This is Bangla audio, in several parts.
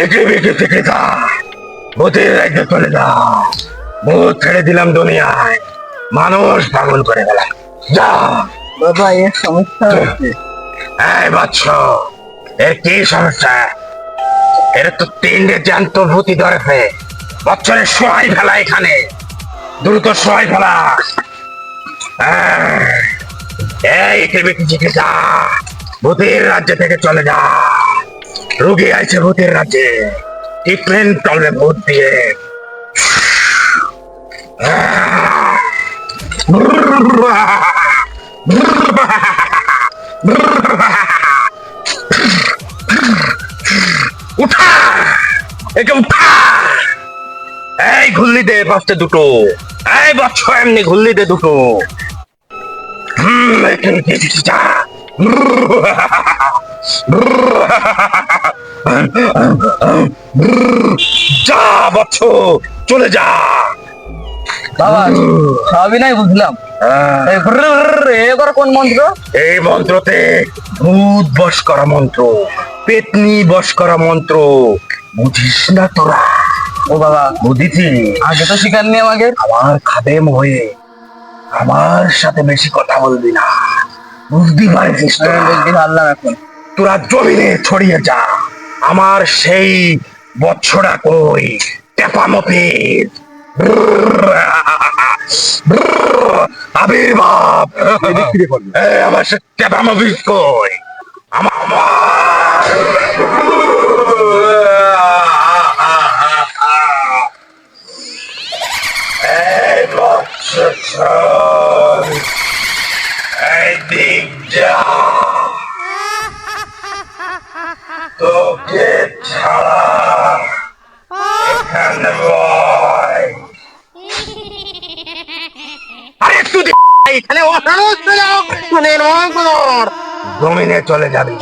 একে বেঁকে থেকে যা, ভূতের রাজ্যে চলে যা। ভূত ছেড়ে দিলাম দুনিয়ায়, মানুষ পাগল করে গেলাম। যা বাবা, এর সমস্যা হচ্ছে। এই বৎস, এর কি সমস্যা? এর তো তিনটে জ্যান্ত ভূতি ধরেছে। বৎসরের সহায় ফেলা এখানে, দ্রুত সহায় ফেলা। এই বেঁকে যা, ভূতের রাজ্য থেকে চলে যা। রোগী আছে ভূতের রাজ্যে, ট্রিটমেন্ট চলবে ভূত দিয়ে। উঠা, একে উঠা। এই ঘুল্লি দে পাঁচটা দুটো। এই বৎস এমনি ঘুল্লি দে দুটো। যা, যা বৎস, চলে যা। বাবা, সবই নাই বুঝলাম। এই এবার কোন মন্ত্র? এই মন্ত্রতে ভূত বশ করা মন্ত্র, পেতনি বশ করা মন্ত্র। বুঝিস না তোরা? ও বাবা, বুঝিছি। আগে তো শিখাননি আমাকে। আমার খাদেম হয়ে আমার সাথে বেশি কথা বলবি না, বুঝতে পারছিস তো? বুঝতে পারলাম এখন। তোরা জমিনে ছড়িয়ে যা। আমার সেই বৎসরা কই, টেপামপির আবির্ভাব। আমার সে টেপামপির কই, এই বৎস, এই দিক যা। তোকে ছাড়া এখানে বয়। আরে একটু এখানে জমিনে চলে যাবি।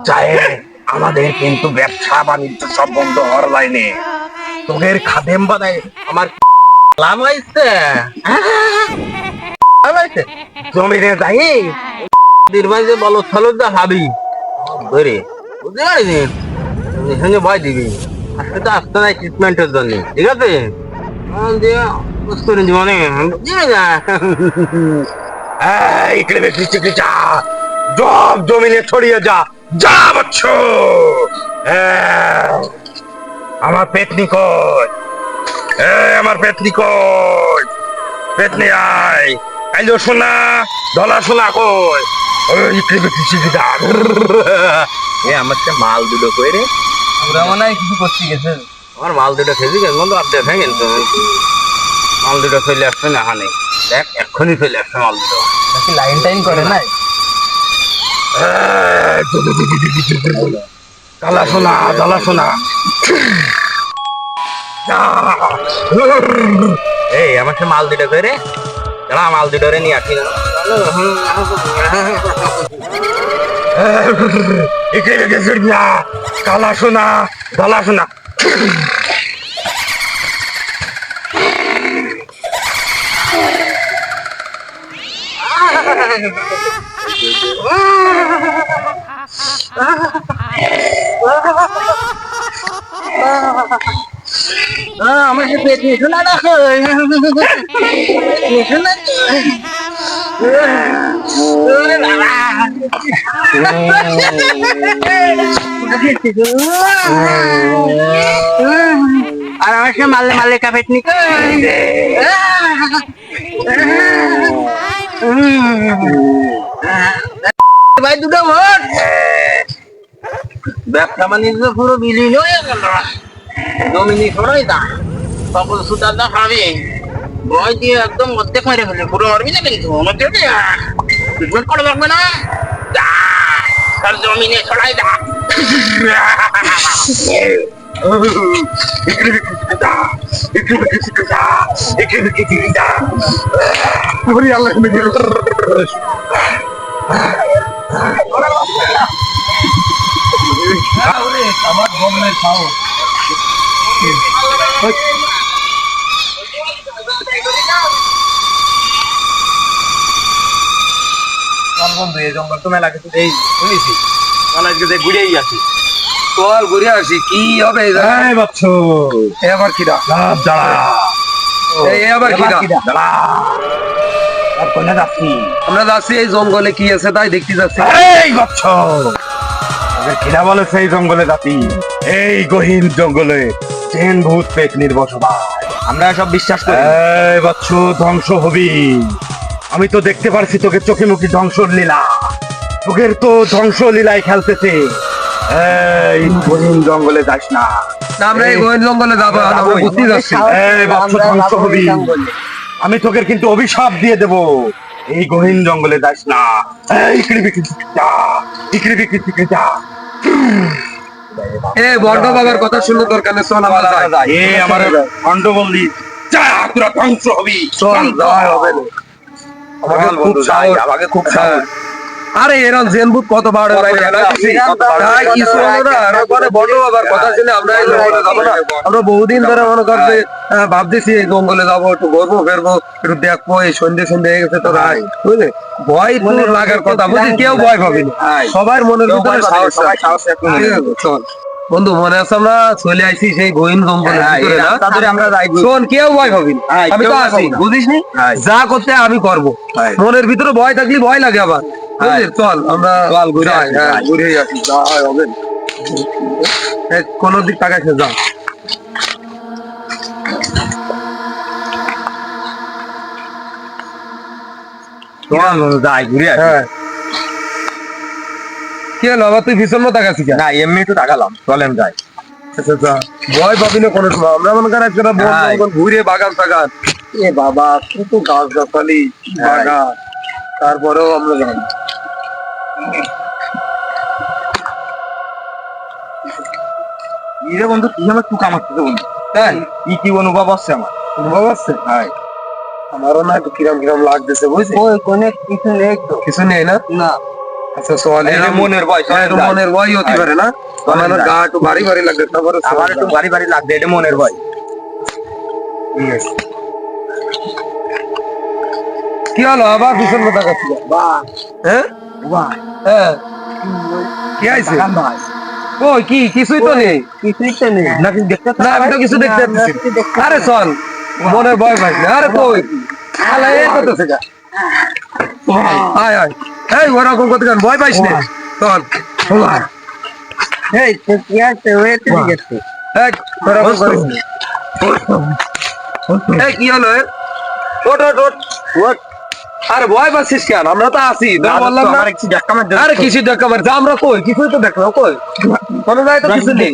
যায় আমাদের কিন্তু ব্যবসা বাণিজ্য সব বন্ধ হওয়ার লাইনে। তোদের খাদেম বানায় আমার লাভ হয়েছে। জমিনে যাই নির্বাচন যে বলো চলো যা ভাবি ধরে বুঝতে পারিনি, এখানে ভয় দিবি। আসলে তো আসতে নাই ট্রিটমেন্টের জন্য, ঠিক আছে? জীবনে জব জমিনে ছড়িয়ে যা। যা বচ্ছ, আমার পেতনি কই, আমার পেতনি কই, পেতনি আয়। আইলো শোনা, ধলা শোনা কই। আমার মাল দুটো কই রে, ওরা মনে হয় কিছু করতে গেছে। আমার মাল দুটো খেয়েছি বন্ধু, আপনি ভেঙেন তো। মাল দুটো চলে আসছে না হানে, দেখ এক্ষুনি চলে আসছে মাল দুটো। নাকি লাইন টাইন করে নাই? কালা সোনা, দলা সোনা। এই আমার সে মাল দুটো করে দাঁড়া, মাল দুটো নিয়ে আসি। কালা সোনা, দলা সোনা। আমার সে পেট নিয়ে শোনা না, শোনা আর আমার সে মারলে মারলে কাপেট নি ভাই, দুটো ভোট। ব্যবসা বাণিজ্য পুরো বিলীন হয়ে গেল। জমিনি সরাই দা সকল সুতার দা খাবি, ভয় দিয়ে একদম অর্ধেক মেরে ফেলে। পুরো মারবি না কিন্তু, আমার ট্রিটমেন্ট করা লাগবে না। তার জমিনে ছড়াই দা। আমার গমনের খাও। বন্ধু, এই জঙ্গল তো মেলা কিছু এই শুনেছি, মেলা আজকে ঘুরেই আসি। চল ঘুরে আসি কি হবে এই জায়গায়? এই বাচ্চ এ আবার কিরা লাভ দাঁড়া এই আবার কিরা দাঁড়া আর কোনে যাচ্ছি আমরা যাচ্ছি এই জঙ্গলে কি আছে তাই দেখতে যাচ্ছি। এই বাচ্চ আগে কিনা বলে সেই জঙ্গলে যাচ্ছি এই গহীন জঙ্গলে চেন ভূত পেতনির বসবাস আমরা সব বিশ্বাস করি এই বাচ্চ ধ্বংস হবি আমি তো দেখতে পারছি তোকে চোখে মুখে ধ্বংসর লীলা তোকের তো ধ্বংস লীলায় খেলতেছে এই গহীন জঙ্গলে যাস না না, আমরা এই গহীন জঙ্গলে যাবো আমরা বুঝতে যাচ্ছি। এই বাচ্চ ধ্বংস হবি আমি তোকে কিন্তু অভিশাপ দিয়ে দেব এই গহীন জঙ্গলে যাস না এই ইকড়ি বিকড়ি যা ইকড়ি বিকড়ি যা এ বন্ড বাবার কথা শুনলে দরকার নেই, চল আমরা যাই। এ আমার খন্ড বললি যা তোরা ধ্বংস হবি চল যাই হবে না। আমাকে চল খুব বন্ধু, যাই, সাহস, আমাকে খুব হ্যাঁ। সাহস। আরে এরকম জেনভূত কত বাড়ে ভাই জানা কিছু? তাই কিছু হলো না, এরা বলে বন্ড বাবার কথা শুনে আমরা এই জঙ্গলে যাবো না। আমরা বহুদিন ধরে মনে করছে ভাবতেছি এই জঙ্গলে যাবো, একটু ঘুরবো ফেরবো, একটু দেখবো, এই সন্ধ্যে সন্ধ্যে হয়ে গেছে তো ভাই বুঝলে ভয় তো লাগার কথা বুঝলি, কেউ ভয় পাবি না, সবার মনের ভিতরে সাহস আছে। ঠিক আছে, চল বন্ধু, মনে আছে আমরা চলে আইছি সেই গহীন জঙ্গলের ভিতরে না? আমরা যাই শোন, কেউ ভয় পাবি না, হ্যাঁ, আমি কেউ তো ভয় আছি পাবো না। বুঝিস নি, হ্যাঁ। যা করতে আমি করবো। হ্যাঁ। মনের ভিতরে ভয় থাকলে ভয় লাগে আবার বুঝলি? চল আমরা ঘুরে যাই, আসি, হ্যাঁ, যাই। ঘুরে আসি, যাই হবে না। কোন দিক তাকাইছে যা। যাই ঘুরে আসি। হ্যাঁ, কি হলো আবার তুই ভীষণ তাকাচ্ছি কেন? না এমনি একটু তাকালাম, চলেন যাই। আচ্ছা, যা। ভয় পাবি না কোনো সময়, আমরা মনে করি একটা বন হ্যাঁ। জঙ্গল ঘুরে বাগান টাগান, এ বাবা কত গাছ গাছালি হ্যাঁ। বাগান, তারপরেও আমরা যাবো। ইরে বন্ধু তুই আমার টুকা মারতেছে বন্ধু, তাই কি অনুভব হচ্ছে আমার। অনুভব আছে? হ্যাঁ আমারও না একটু কিরম কিরম লাগতেছে বুঝলি? কোনে কিছু নেই তো। কিছু নেই না? না আচ্ছা চল, এই যে এরম- মনের ভয়, চলেন হ্যাঁ, একটু যাই। মনের ভয় হতে হ্যাঁ। পারে না? চলেন আমার যাই। গা একটু ভারী ভারী লাগবে, তারপরে চল আমার একটু যাই। বাড়ি বাড়ি লাগবে, এটা মনের ভয়। ঠিক আছে। কি হলো আবার ভীষণ কথা কাছে? হ্যাঁ হ্যাঁ, কি আইছে? কই কি কিছুই তো নেই। কিছুই তো নেই নাকি দেখতে না আমি তো কিছু দেখতে পাচ্ছি না। আরে চল, মনের ভয় পাইস না। আরে কই আলা এই করতেছে গা। আয় আয়, এই ওরকম করতে কেন, ভয় পাইস না, চল। এই তো কি আছে ওইতে গেছে। এই ওরকম করিস না। এই কি হলো এর? ওঠ ওঠ ওঠ ওঠ। আরে ভয় পাচ্ছিস কেন, আমরা তো আছি, তোর বললাম না। আমার একটু ধাক্কা মার আরে কিছু দেখা মার, যা আমরা কই কিছুই তো দেখলাম, কই কোনো জায়গায় তো কিছু নেই।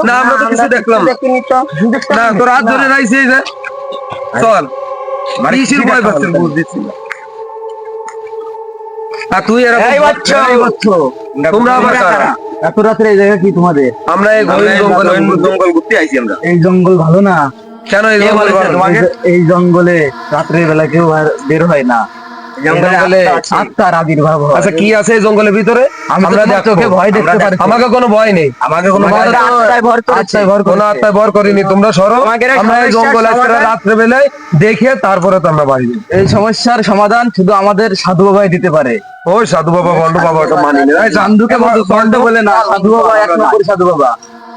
না আমরা তো কিছু দেখলাম না। না তোর হাত ধরে রাইছি এই যে। চল, কিসের ভয় পাচ্ছিস বুঝতেছি না। আর তুই এরকম এই বাচ্চা, এই বাচ্চা, তোমরা আবার কারা? এত রাত্রে এই জায়গা কি তোমাদের? আমরা এই গহীন জঙ্গলে জঙ্গল ঘুরতে আইছি আমরা। এই জঙ্গল ভালো না? কেন এই কে জঙ্গলে বলেছে ভালো? তোমাকে? এই জঙ্গলে রাত্রের বেলা কেউ আর বের হয় না। এই জঙ্গলে আত্মার আবির্ভাব হয়। আচ্ছা কি আছে এই জঙ্গলের ভিতরে? আমি তো দেখবো। চোখে ভয় দেখতে আমরা পারছি। আমাকে কোনো ভয় নেই, আমাকে কোনো আমাকে ভয় তো- আত্মায় ভর করেছে। আত্মায় কোনো আত্মায় ভর করিনি, তোমরা সরো। তোমাকে এর আমরা এই সমস্যার জঙ্গলে সমাধান- রাত্রে বেলায় দেখে তারপরে তো আমরা বাড়ি যাই। এই সমস্যার সমাধান শুধু আমাদের সাধু বাবাই দিতে পারে। ওই সাধু বাবা ভণ্ড বাবা ওটা মানি না। এই চান্দুকে ভণ্ড বলে না, সাধু বাবা এক নম্বর সাধু বাবা।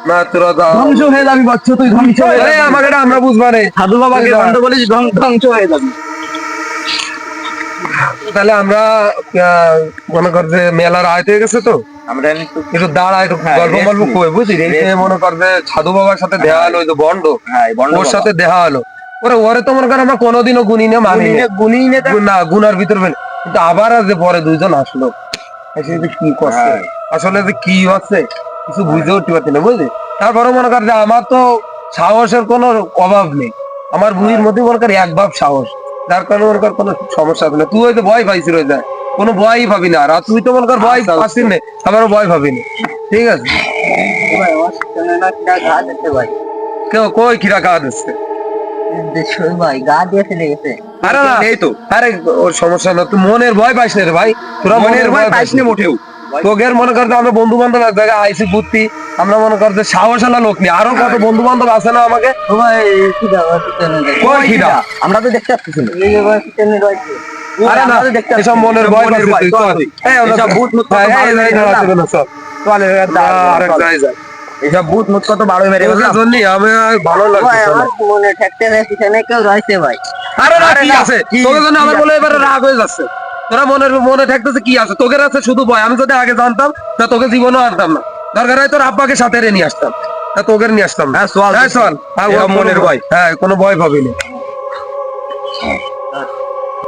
না তোরা যা। ধ্বংস হয়ে যাবি বচ্চ, তুই ধ্বংস হয়ে এই যাবি। আমাকে এটা আমরা বুঝবা নে। সাধু বাবাকে তুই যা। ভণ্ড বলিস, ধ্বংস হয়ে যাবি। তাহলে আমরা মনে কর যে মেলার আয়ত হয়ে গেছে তো, আমরা একটু একটু দাঁড়া, একটু হ্যাঁ, গল্প rest গল্প নিই। কই বুঝলি? এই যে মনে কর যে সাধু বাবার সাথে দেখা হলো, ওই যে বন্ড, হ্যাঁ এই বন্ড ওর সাথে দেখা হলো, ওরে তো মনে কর আমরা কোনোদিনও গুনি না, মানি না। না গুনার ভিতর ফেলে, কিন্তু আবার আর যে পরে দুইজন আসলো, এসে যে কি করছে, হ্যাঁ। আসলে যে কি হচ্ছে কিছু বুঝে উঠতে পারছি না বুঝলি? তারপরে মনে কর যে আমার তো সাহসের কোনো অভাব নেই, আমার বুড়ির মধ্যে মনে কর এক ভাব সাহস, যার কারণে মনে কর কোনো সমস্যা হবে না। তুই হয়তো ভয় পাইছিস রয়ে যায়, কোনো ভয়ই পাবি না, আর তুই তো মনে কর ভয় পাচ্ছিস না, আমারও ভয় পাবি না। ঠিক আছে, কেউ কই কিরা গা দিচ্ছে? আরে না, এই তো আরে ওর সমস্যা না, তুই মনের ভয় পাইস না রে ভাই, তোরা মনের ভয় পাইস না মোটেও। তোদের মনে কর যে আমরা বন্ধু বান্ধব এক জায়গায় আইসি বুদ্ধি, আমরা মনে কর যে সাহসালা লোক নেই, আরো কত বন্ধু বান্ধব আছে না আমাকে। কই খিদা? আমরা তো দেখতে পাচ্ছি না। আরে না, এসব মনের ভয় মনের পাচ্ছিস ভয়, তুই, চল। চল। এই আমরা এসব ভূত মুত হ্যাঁ, কত এই ভালো এই লাগে দাঁড়া, না? চল, চল। চল, আরেক জায়গায় যাই। এইসব ভূত মুত কত বারো মেরে তোকে জন্য আমি আর ভালো লাগছে না। মনে থাকতে পিছনে কেউ রয়েছে ভাই। আরে না কি আছে তোকে জন্য আমার বলে এবারে রাগ হয়ে যাচ্ছে। তোরা মনে থাকতেছে কি আছে, তোকে আছে শুধু ভয়। আমি যদি আগে জানতাম তা তোকে জীবনও আনতাম না। দরকার হয় তোর আব্বাকে সাথে নিয়ে আসতাম, তা তোকে নিয়ে আসতাম না। চল মনের ভয়, হ্যাঁ কোনো ভয় পাবি না।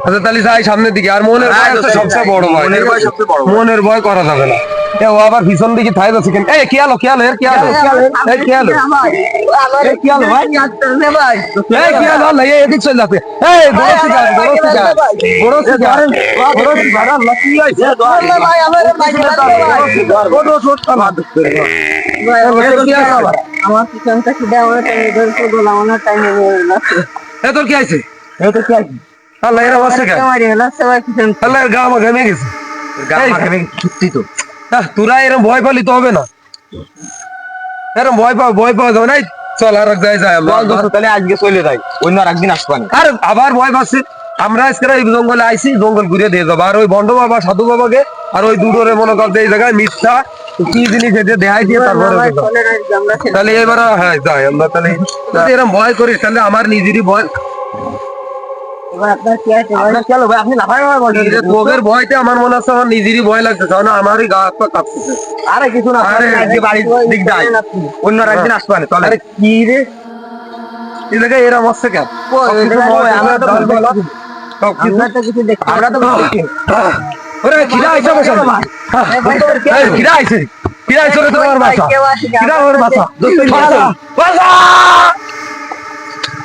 আচ্ছা তাহলে যাই সামনের দিকে। আর মনের ভয় হচ্ছে সবচেয়ে বড় ভয়। মনের ভয় করা যাবে না। ও আবার পিছন দিকে থাই যাচ্ছে কেন? এই কি আলো এর কি আলো এই কি আলো এই কি আলো ভাই এই কি আলো আল্লাহ এদিক চলে যাচ্ছে। এই বড় আল্লাহ কি হইছে ভাই আমার আমার পিছনটা খিদে আমার টাইমে এ তোর কি আছে আল্লাহ এর অবস্থা কেন? আল্লাহ এর গা ঘেমে গেছে। তোরা এরকম ভয় পালি তো হবে না। এরকম ভয় পাওয়া যাবে না। চল আর এক যাই আমরা তাহলে আজকে চলে যাই, অন্য আর একদিন আসবানি। আর আবার ভয় পাচ্ছে। আমরা আজকে এই জঙ্গলে আইছি, জঙ্গল ঘুরে দিয়ে যাবো। আর ওই বন্ড বাবা সাধু বাবাকে আর ওই দুটোরে মনে করতে এই জায়গায় মিথ্যা কি জিনিস এটা দেখাই দিয়ে তারপরে তাহলে এবার হ্যাঁ যাই আমরা। তাহলে যদি এরকম ভয় করিস তাহলে আমার নিজেরই ভয়। আপনি লাফাই তোদের ভয়তে আমার মনে হচ্ছে আমার নিজেরই ভয় লাগছে, কারণ আমারই গা হাত পা কাঁপতেছে। আরে কিছু না, আজকে বাড়ির দিক যাই, অন্য আর একদিন আসবানি। তাহলে আরে কি রে এই জায়গায় এরম হচ্ছে কেন? আমরা তো ওরে খিদা আইছে বসে খিদা আইছে রে তোমার বাসা খিদা ওর বাসা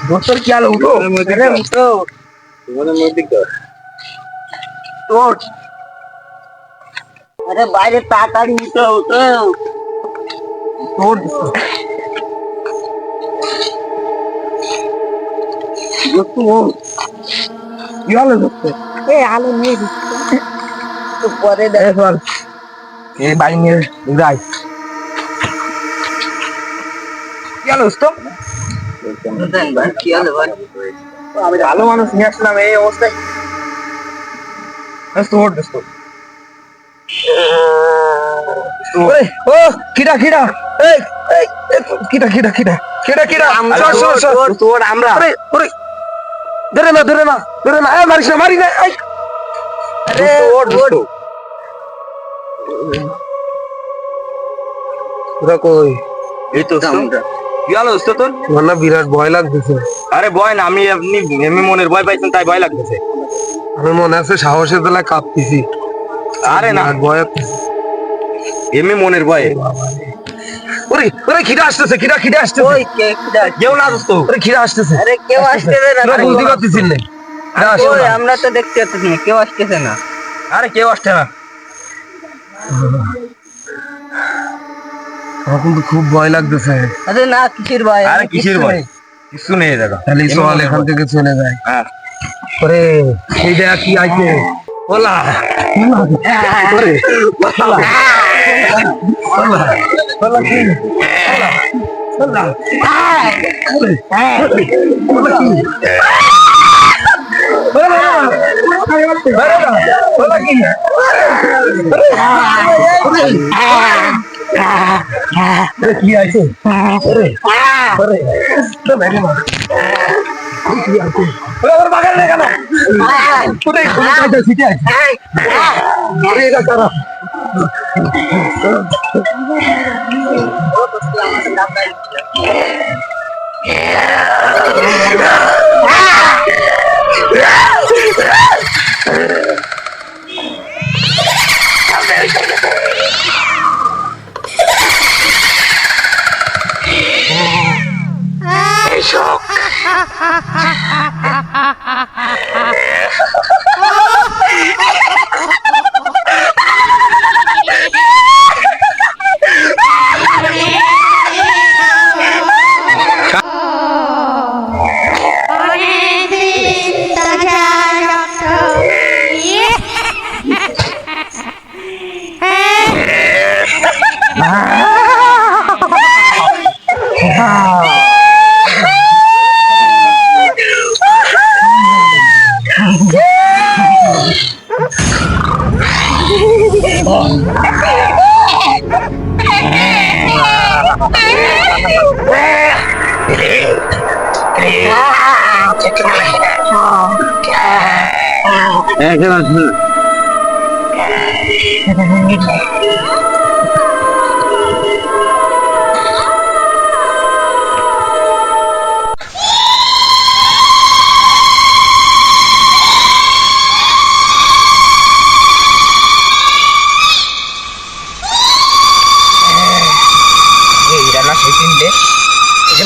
দোস্তর কি আলো উঠো আরে বাইরে তাড়াতাড়ি উঠো আলো নিয়ে দিচ্ছে তো পরে এই বাড়ি নিয়ে যাই। কি আলো তো কি আলো ভাই আমি ভালো মানুষ নিয়ে আসলাম এই অবস্থায়। ও খিদা এই খিদা তোর আমরা ধরে না মারিস না মারি না কই এই তো কি আলো তোর? আমার না বিরাট ভয় লাগতেছে। আরে ভয় না, আপনি এমনি মনের ভয় পাইছেন তাই ভয় লাগতেছে। আমি মনে আছে সাহসের বেলায় কাঁপতেছি। আরে না ভয় এমনি মনের ভয়ে। ওরে খিদা আসতেছে ওই কে খিদা কেউ না দোস্ত, ওরে খিদা আসতেছে। আরে কেউ আসতেছে না তোরা বুঝতে পারতেছিস না। ওই আমরা তো দেখতে পাচ্ছি না কেউ আসতেছে না আরে কেউ আসছে না। আমার কিন্তু খুব ভয় লাগতেছে। আরে না কিসের ভয় আরে কিসের ভয়? কিছু নেই দাদা। তাহলে চল এখান থেকে চলে যায়। হ্যাঁ ওরে এই দেখ কি আইছে ওলা ওরে ওলা ওলা কি ওলা কি আছে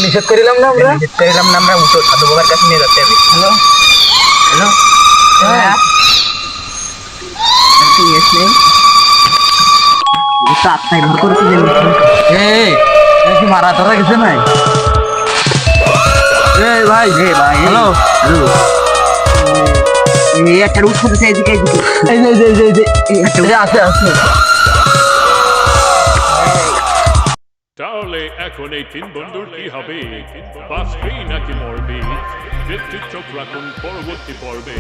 নিষেধ করিলাম না আমরা উঠো সাধু বাবার কাছে নিয়ে যাচ্ছে আমি হ্যালো হ্যাঁ মারা ধরা গেছে নাই ভাই হ্যালো একটা রুট করতেছে এদিকে আছে তাহলে এখন এই তিন বন্ধুর কি হবে বাঁচবেই নাকি মরবে দেখতে চোখ রাখুন পরবর্তী পর্বে